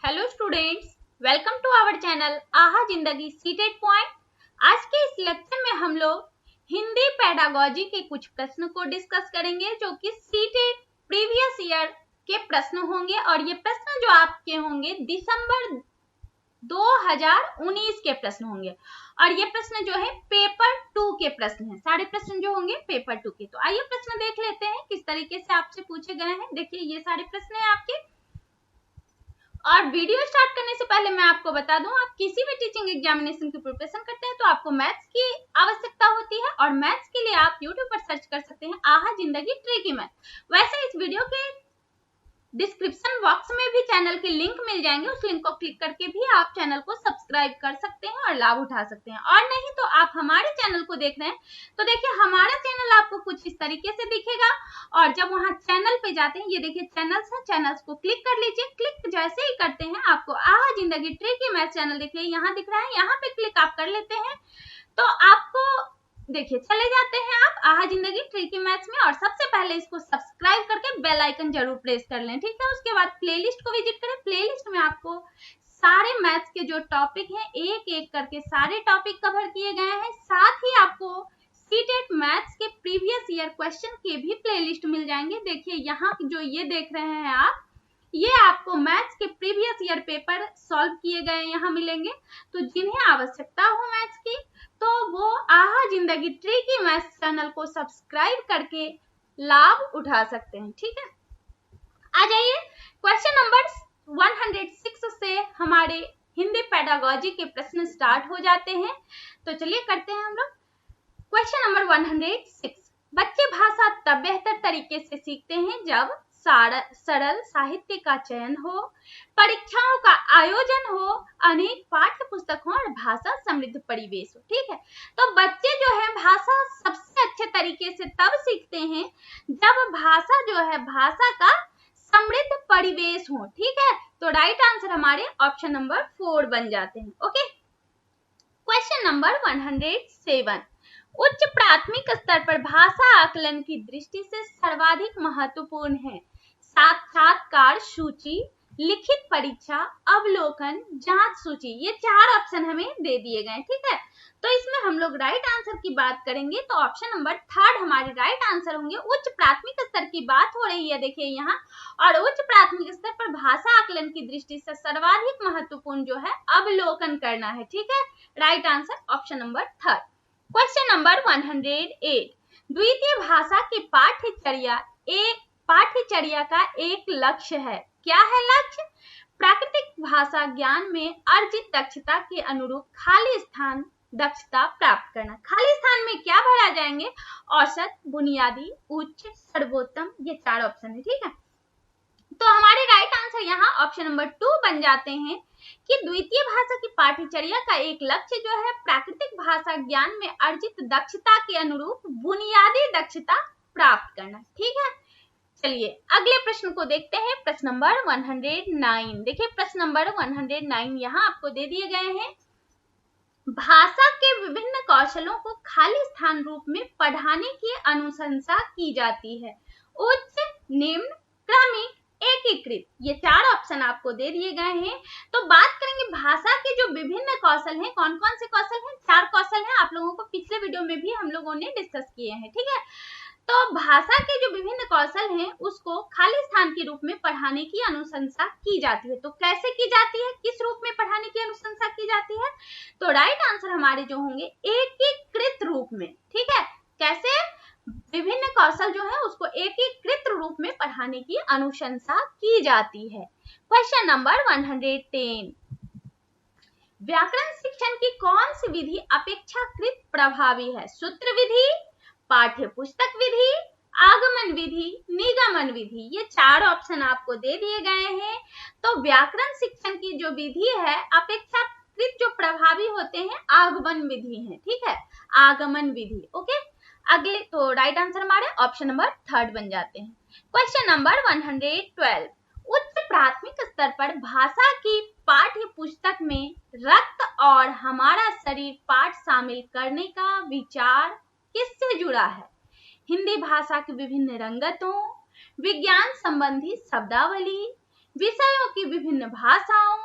Hello students, welcome to our channel Aha Zindagi seated point. आज के इस लेक्चर में हम लोग हिंदी पेडागोजी के कुछ प्रश्न को डिस्कस करेंगे जो कि सीटेड प्रीवियस ईयर के प्रश्न होंगे और ये प्रश्न जो आपके होंगे दिसंबर 2019 के प्रश्न होंगे और ये प्रश्न जो है पेपर 2 के प्रश्न हैं। सारे प्रश्न जो होंगे पेपर 2 के। तो आइए प्रश्न देख लेते हैं किस तरीके से आपसे पूछे गए हैं। देखिए ये सारे प्रश्न हैं आपके। और वीडियो स्टार्ट करने से पहले मैं आपको बता दूं, आप किसी भी टीचिंग एग्जामिनेशन की प्रिपरेशन करते हैं तो आपको मैथ्स की आवश्यकता होती है और मैथ्स के लिए आप यूट्यूब पर सर्च कर सकते हैं आहा जिंदगी ट्रिकी मैथ। वैसे इस वीडियो के डिस्क्रिप्शन बॉक्स में भी चैनल के लिंक मिल जाएंगे, उस लिंक को क्लिक करके भी आप चैनल को सब्सक्राइब कर सकते हैं और लाभ उठा सकते हैं। और नहीं तो आप हमारे चैनल को देख रहे हैं तो देखिए हमारा चैनल आपको कुछ इस तरीके से दिखेगा और जब वहां चैनल पे जाते हैं, ये देखिए चैनल्स है, चैनल्स को क्लिक कर लीजिए। क्लिक जैसे ही करते हैं आपको आहा जिंदगी ट्रिकी मैथ चैनल देखिए यहाँ दिख रहा है, यहाँ पे क्लिक आप कर लेते हैं तो आपको देखिए चले जाते हैं आप आहा जिंदगी ट्रिकी मैथ्स में और सबसे पहले इसको सब्सक्राइब करके बेल आइकन जरूर प्रेस कर लें, ठीक है। उसके बाद प्लेलिस्ट को विजिट करें। प्लेलिस्ट में आपको सारे मैथ्स के जो टॉपिक हैं एक एक करके सारे टॉपिक कवर किए गए हैं। साथ ही आपको सीटेट मैथ्स के प्रीवियस ईयर क्वेश्चन के भी प्लेलिस्ट मिल जाएंगे। देखिए यहाँ जो ये देख रहे हैं आप, ये आपको मैथ्स के प्रीवियस ईयर पेपर सॉल्व किए गए यहाँ मिलेंगे। तो जिन्हें आवश्यकता हो मैथ्स की तो वो आहा जिंदगी ट्रिकी मैथ्स चैनल को सब्सक्राइब करके लाभ उठा सकते हैं, ठीक है। आ जाइए क्वेश्चन नंबर 106 से हमारे हिंदी पेडागोजी के प्रश्न स्टार्ट हो जाते हैं। तो चलिए करते हैं हम लोग क्वेश्चन नंबर 106। बच्चे भाषा तब बेहतर तरीके से सीखते हैं जब सरल साहित्य का चयन हो, परीक्षाओं का आयोजन हो, अनेक पाठ्य पुस्तक हो और भाषा समृद्ध परिवेश हो, ठीक है। तो बच्चे जो है भाषा सबसे अच्छे तरीके से तब सीखते हैं जब भाषा जो है भाषा का समृद्ध परिवेश हो, ठीक है। तो राइट आंसर हमारे ऑप्शन नंबर 4 बन जाते हैं। Okay, question number 107। उच्च प्राथमिक स्तर पर भाषा आकलन की दृष्टि से सर्वाधिक महत्वपूर्ण है साक्षात्कार सूची, लिखित परीक्षा, अवलोकन, जांच सूची। ये 4 ऑप्शन हमें दे दिए गए, ठीक है। तो इसमें हम लोग राइट आंसर की बात करेंगे तो ऑप्शन नंबर 3 हमारे राइट आंसर होंगे। उच्च प्राथमिक स्तर की बात हो रही है देखिए यहाँ, और उच्च प्राथमिक स्तर पर भाषा आकलन की दृष्टि से सर्वाधिक महत्वपूर्ण जो है अवलोकन करना है, ठीक है। Right answer option number 3। Question number 108। द्वितीय भाषा की पाठ्यचर्या का एक लक्ष्य है। क्या है लक्ष्य? प्राकृतिक भाषा ज्ञान में अर्जित दक्षता के अनुरूप खाली स्थान दक्षता प्राप्त करना। खाली स्थान में क्या भरा जाएंगे? औसत, बुनियादी, उच्च, सर्वोत्तम। ये 4 ऑप्शन है, ठीक है। तो हमारे राइट आंसर यहाँ ऑप्शन नंबर 2 बन जाते हैं कि द्वितीय भाषा की पाठ्यचर्या का एक लक्ष्य जो है प्राकृतिक भाषा ज्ञान में अर्जित दक्षता के अनुरूप बुनियादी दक्षता प्राप्त करना, ठीक है। चलिए अगले प्रश्न को देखते हैं, प्रश्न नंबर 109। देखिए प्रश्न नंबर 109 यहाँ आपको दे दिए गए हैं। भाषा के विभिन्न कौशलों को खाली स्थान रूप में पढ़ाने की अनुशंसा की जाती है। उच्च, निम्न, क्रमिक, एकीकृत। ये 4 ऑप्शन आपको दे दिए गए हैं। तो बात करेंगे भाषा के जो विभिन्न कौशल हैं, कौन कौन से कौशल हैं? 4 कौशल हैं, आप लोगों को पिछले वीडियो में भी हम लोगों ने डिस्कस किए हैं, ठीक है। तो भाषा के जो विभिन्न कौशल हैं उसको खाली स्थान के रूप में पढ़ाने की अनुशंसा की जाती है। तो कैसे की जाती है, किस रूप में पढ़ाने की अनुशंसा की जाती है? तो राइट आंसर हमारे जो होंगे एकीकृत रूप में, ठीक है। कैसे? विभिन्न कौशल जो है उसको एकीकृत रूप में पढ़ाने की अनुशंसा की जाती है। Question number 110। व्याकरण शिक्षण की कौन सी विधि अपेक्षाकृत प्रभावी है? सूत्र विधि, पाठ्य पुस्तक विधि, आगमन विधि, निगमन विधि। ये 4 ऑप्शन आपको दे दिए गए हैं। तो व्याकरण शिक्षण की जो विधि है अपेक्षाकृत जो प्रभावी होते हैं आगमन विधि है, ठीक है, आगमन विधि। ओके, अगले तो राइट आंसर हमारे ऑप्शन नंबर 3 बन जाते हैं। Question number 112। उच्च प्राथमिक स्तर पर भाषा की पाठ्य पुस्तक में रक्त और हमारा शरीर पाठ शामिल करने का विचार किससे जुड़ा है? हिंदी भाषा की विभिन्न रंगतों, विज्ञान संबंधी शब्दावली, विषयों की विभिन्न भाषाओं,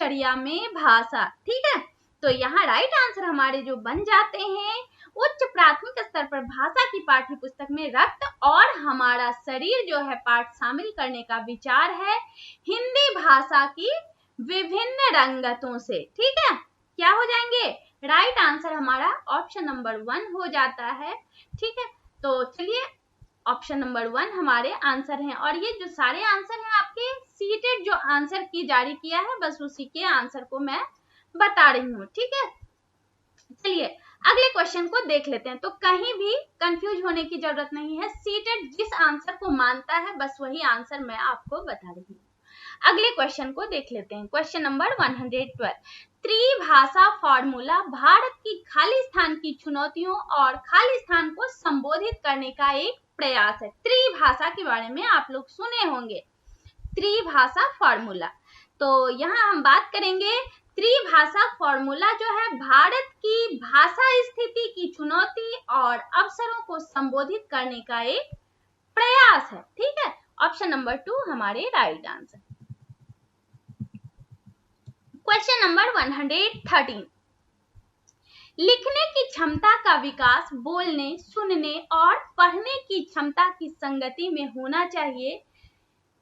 दिनचर्या में भाषा। ठीक है, तो यहाँ राइट आंसर हमारे जो बन जाते हैं, उच्च प्राथमिक स्तर पर भाषा की पाठ्य पुस्तक में रक्त और हमारा शरीर जो है पाठ शामिल करने का विचार है हिंदी भाषा की विभिन्न रंगतों से। ठीक है, क्या हो जाएंगे? राइट आंसर हमारा ऑप्शन नंबर 1 हो जाता है। ठीक है, तो चलिए ऑप्शन नंबर 1 हमारे आंसर हैं, और ये जो सारे आंसर हैं आपके सीटेड जो आंसर की जारी किया है, बस उसी के आंसर को मैं बता रही हूँ। ठीक है, चलिए अगले क्वेश्चन को देख लेते हैं। तो कहीं भी कंफ्यूज होने की जरूरत नहीं है, सीटेड जिस आंसर को मानता है बस वही आंसर मैं आपको बता रही हूँ। अगले क्वेश्चन को देख लेते हैं। क्वेश्चन नंबर 112, त्रिभाषा फॉर्मूला भारत की खाली स्थान की चुनौतियों और खाली स्थान को संबोधित करने का एक प्रयास है। त्रिभाषा के बारे में आप लोग सुने होंगे, त्रिभाषा फॉर्मूला। तो यहाँ हम बात करेंगे त्रिभाषा फॉर्मूला जो है भारत की भाषा स्थिति की चुनौती और अवसरों को संबोधित करने का एक प्रयास है। ठीक है, ऑप्शन नंबर 2 हमारे राइट आंसर। क्वेश्चन नंबर 113, लिखने की क्षमता का विकास बोलने, सुनने और पढ़ने की क्षमता की संगति में होना चाहिए।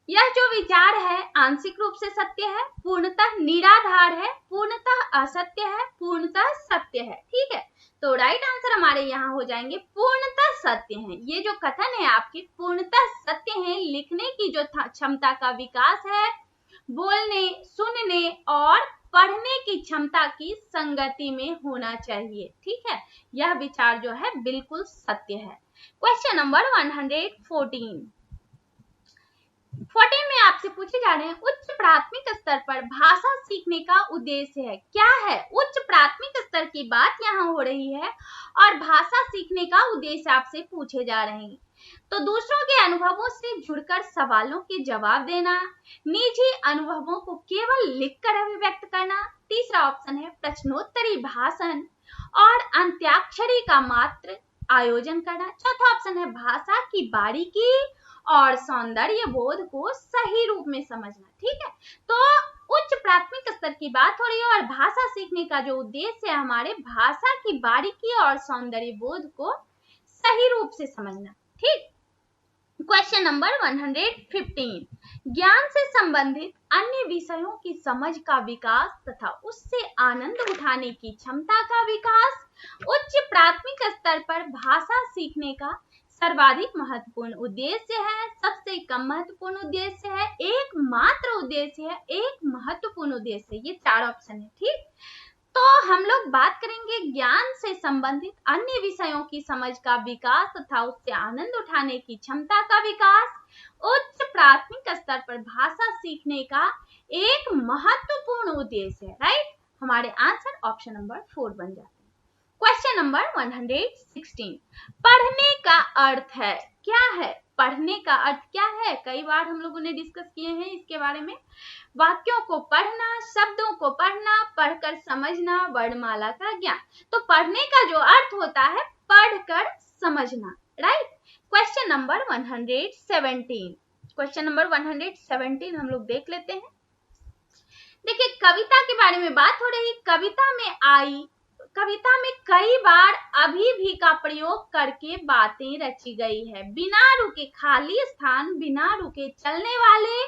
यह जो विचार है आंशिक रूप से सत्य है, पूर्णतः निराधार है, पूर्णतः असत्य है, पूर्णतः सत्य है। ठीक है, तो राइट आंसर हमारे यहाँ हो जाएंगे पूर्णतः सत्य है। ये जो कथन है आपके पूर्णतः सत्य है। लिखने की जो क्षमता का विकास है बोलने, सुनने और पढ़ने की क्षमता की संगति में होना चाहिए। ठीक है, यह विचार जो है बिल्कुल सत्य है। क्वेश्चन नंबर 114 में आपसे पूछे जा रहे हैं उच्च प्राथमिक स्तर पर भाषा सीखने का उद्देश्य है। क्या है? उच्च प्राथमिक स्तर की बात यहाँ हो रही है और भाषा सीखने का उद्देश्य आपसे पूछे जा रहे हैं। तो दूसरों के अनुभवों से जुड़कर सवालों के जवाब देना, निजी अनुभवों को केवल लिखकर अभिव्यक्त करना, तीसरा ऑप्शन है प्रश्नोत्तरी भाषण और अंत्याक्षरी का मात्र आयोजन करना, चौथा ऑप्शन है भाषा की बारीकी और सौंदर्य बोध को सही रूप में समझना। ठीक है, तो उच्च प्राथमिक स्तर की बात हो रही है और भाषा सीखने का जो उद्देश्य है हमारे भाषा की बारीकी और सौंदर्य बोध को सही रूप से समझना। ठीक, क्वेश्चन नंबर 115, ज्ञान से संबंधित अन्य विषयों की समझ का विकास तथा उससे आनंद उठाने की क्षमता का विकास उच्च प्राथमिक स्तर पर भाषा सीखने का सर्वाधिक महत्वपूर्ण उद्देश्य है, सबसे कम महत्वपूर्ण उद्देश्य है, एकमात्र उद्देश्य है, एक महत्वपूर्ण उद्देश्य है। ये 4 ऑप्शन है। ठीक, तो हम लोग बात करेंगे ज्ञान से संबंधित अन्य विषयों की समझ का विकास तथा उससे आनंद उठाने की क्षमता का विकास उच्च प्राथमिक स्तर पर भाषा सीखने का एक महत्वपूर्ण उद्देश्य है। राइट, हमारे आंसर ऑप्शन नंबर 4 बन जाते हैं। क्वेश्चन नंबर 116, पढ़ने का अर्थ है। क्या है पढ़ने का अर्थ? क्या है? कई बार हम लोगों ने डिस्कस किए हैं इसके बारे में। वाक्यों को पढ़ना, शब्दों को पढ़ना, पढ़कर समझना, वर्णमाला का ज्ञान। तो पढ़ने का जो अर्थ होता है पढ़कर समझना। Right, question number 117, question number 117 हम लोग देख लेते हैं। देखिए कविता के बारे में बात हो रही। कविता में कई बार अभी भी का प्रयोग करके बातें रची गई है। बिना रुके खाली स्थान, बिना रुके चलने वाले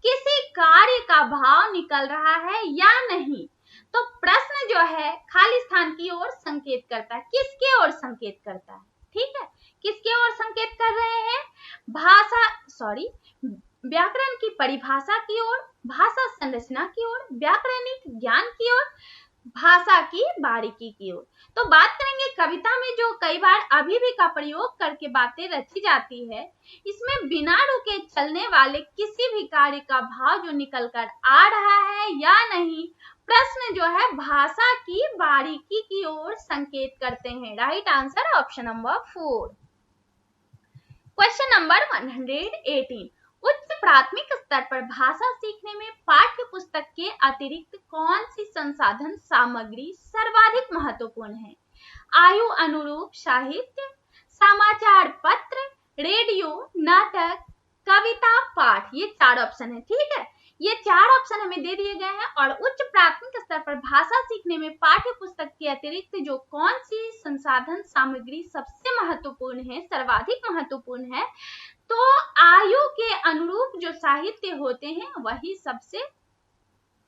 किसी कार्य का भाव निकल रहा है या नहीं। तो प्रश्न जो है खाली स्थान की ओर संकेत करता है। किसके ओर संकेत करता है? ठीक है, किसके ओर संकेत कर रहे हैं? व्याकरण की परिभाषा की ओर, भाषा संरचना की ओर, व्याकरणिक ज्ञान की ओर, भाषा की बारीकी की ओर। तो बात करेंगे कविता में जो कई बार अभी भी का प्रयोग करके बातें रची जाती है, इसमें बिना रुके चलने वाले किसी भी कार्य का भाव जो निकल कर आ रहा है या नहीं। प्रश्न जो है भाषा की बारीकी की ओर संकेत करते हैं। Right answer option number 4। Question number 118, उच्च प्राथमिक स्तर पर भाषा सीखने में पाठ्य पुस्तक के अतिरिक्त कौन सी संसाधन सामग्री सर्वाधिक महत्वपूर्ण है? आयु अनुरूप साहित्य, समाचार पत्र, रेडियो, नाटक, कविता, पाठ। ये 4 ऑप्शन है। ठीक है, ये 4 ऑप्शन हमें दे दिए गए हैं। और उच्च प्राथमिक स्तर पर भाषा सीखने में पाठ्य पुस्तक के अतिरिक्त जो कौन सी संसाधन सामग्री सबसे महत्वपूर्ण है, सर्वाधिक महत्वपूर्ण है, तो आयु के अनुरूप जो साहित्य होते हैं वही सबसे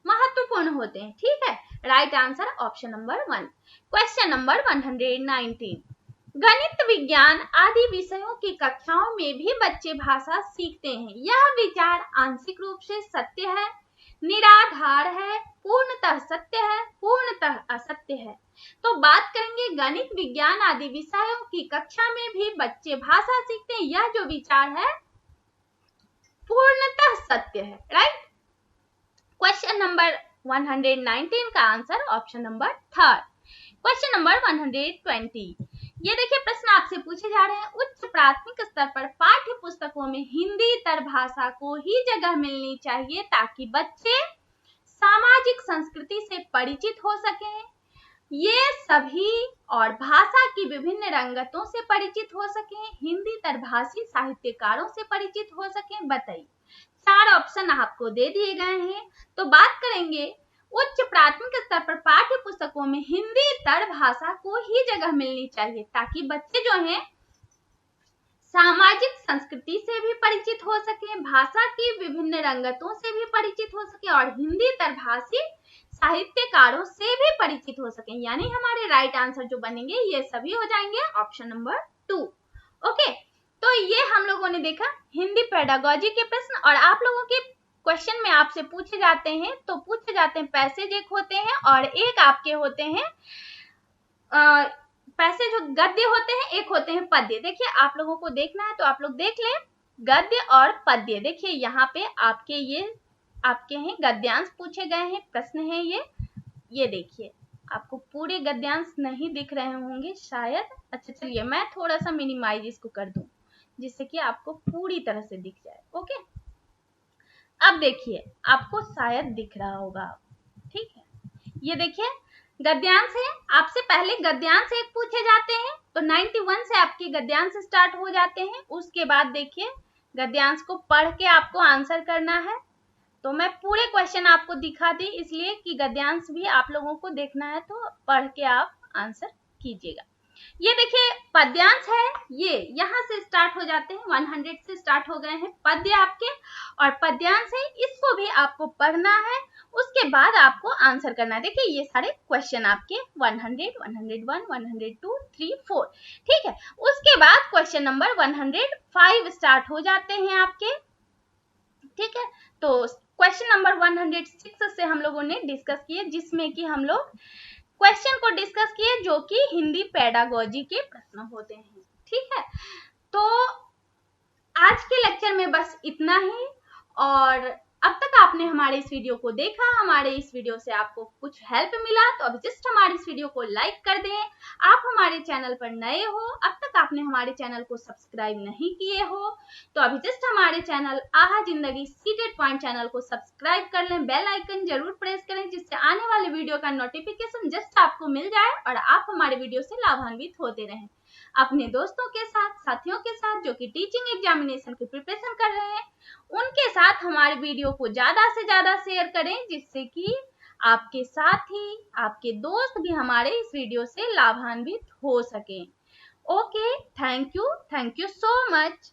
महत्वपूर्ण होते हैं। ठीक है, right answer option number 1। Question number 119, गणित, विज्ञान आदि विषयों की कक्षाओं में भी बच्चे भाषा सीखते हैं। यह विचार आंशिक रूप से सत्य है, निराधार है, पूर्णतः सत्य है, पूर्णतः असत्य है। तो बात करेंगे गणित, विज्ञान आदि विषयों की कक्षा में भी बच्चे भाषा सीखते हैं, यह जो विचार है पूर्णतः सत्य है। राइट। क्वेश्चन नंबर 119 का answer option number 3। Question number 120, ये देखिए प्रश्न आपसे पूछे जा रहे हैं, उच्च प्राथमिक स्तर पर पाठ्य पुस्तकों में हिंदीतर भाषा को ही जगह मिलनी चाहिए ताकि बच्चे सामाजिक संस्कृति से परिचित हो सकें, ये सभी और भाषा की विभिन्न रंगतों से परिचित हो सकें, हिंदीतर भाषी साहित्यकारों से परिचित हो सकें। बताइए, 4 ऑप्शन आपको दे दिए गए हैं। तो बात करेंगे उच्च प्राथमिक स्तर पर पाठ्य पुस्तकों में हिंदीतर भाषा को ही जगह मिलनी चाहिए ताकि बच्चे जो हैं सामाजिक संस्कृति से भी परिचित हो सके, भाषा की विभिन्न रंगतों से भी परिचित हो सके और हिंदीतर भाषी साहित्यकारों से भी परिचित हो सके। यानी हमारे राइट आंसर जो बनेंगे ये सभी हो जाएंगे ऑप्शन नंबर 2। ओके, तो ये हम लोगों ने देखा हिंदी पेडागोजी के प्रश्न। और आप लोगों के क्वेश्चन में आपसे पूछे जाते हैं, तो पूछे जाते हैं पैसेज एक होते हैं और एक आपके होते हैं पैसेज जो गद्य होते हैं, एक होते हैं पद्य। देखिए आप लोगों को देखना है तो आप लोग देख लें गद्य और पद्य। देखिए यहाँ पे आपके हैं गद्यांश पूछे गए हैं, प्रश्न है ये देखिए आपको पूरे गद्यांश नहीं दिख रहे होंगे शायद। अच्छा चलिए मैं थोड़ा सा मिनिमाइज इसको कर दूं जिससे कि आपको पूरी तरह से दिख जाए। ओके, अब देखिए आपको शायद दिख रहा होगा। ठीक है, ये देखिए गद्यांश है, आपसे पहले गद्यांश एक पूछे जाते हैं तो 91 से आपके गद्यांश स्टार्ट हो जाते हैं। उसके बाद देखिए गद्यांश को पढ़ के आपको आंसर करना है। तो मैं पूरे क्वेश्चन आपको दिखा दी इसलिए कि गद्यांश भी आप लोगों को देखना है तो पढ़ के आप आंसर कीजिएगा। ये देखिए पद्यांश है, ये यहाँ से स्टार्ट हो जाते हैं, 100 से स्टार्ट हो गए हैं पद्य आपके, और पद्यांश है इसको भी आपको पढ़ना है, उसके बाद आपको आंसर करना है। देखिए ये सारे क्वेश्चन आपके 100, 101, 102, 3, 4। ठीक है, उसके बाद क्वेश्चन नंबर 105 स्टार्ट हो जाते हैं आपके। ठीक है, तो क्वेश्चन नंबर 106 से हम लोगों ने डिस्कस किए, जिसमें कि हम लोग क्वेश्चन को डिस्कस किए जो कि हिंदी पेडागोजी के प्रश्न होते हैं। ठीक है, तो आज के लेक्चर में बस इतना ही। और अब तक आपने हमारे इस वीडियो को देखा, हमारे इस वीडियो से आपको कुछ हेल्प मिला तो अभी जस्ट हमारे इस वीडियो को लाइक कर दें। आप हमारे चैनल पर नए हो, अब तक आपने हमारे चैनल को सब्सक्राइब नहीं किए हो तो अभी जस्ट हमारे channel Aha Zindagi seated point channel को सब्सक्राइब कर लें, बेल आइकन जरूर प्रेस करें जिससे आने वाले वीडियो का नोटिफिकेशन जस्ट आपको मिल जाए और आप हमारे वीडियो से लाभान्वित होते रहें। अपने दोस्तों के साथ, साथियों के साथ जो कि टीचिंग एग्जामिनेशन की प्रिपरेशन कर रहे हैं उनके साथ हमारे वीडियो को ज्यादा से ज्यादा शेयर करें जिससे कि आपके साथ ही आपके दोस्त भी हमारे इस वीडियो से लाभान्वित हो सकें। Okay, thank you so much.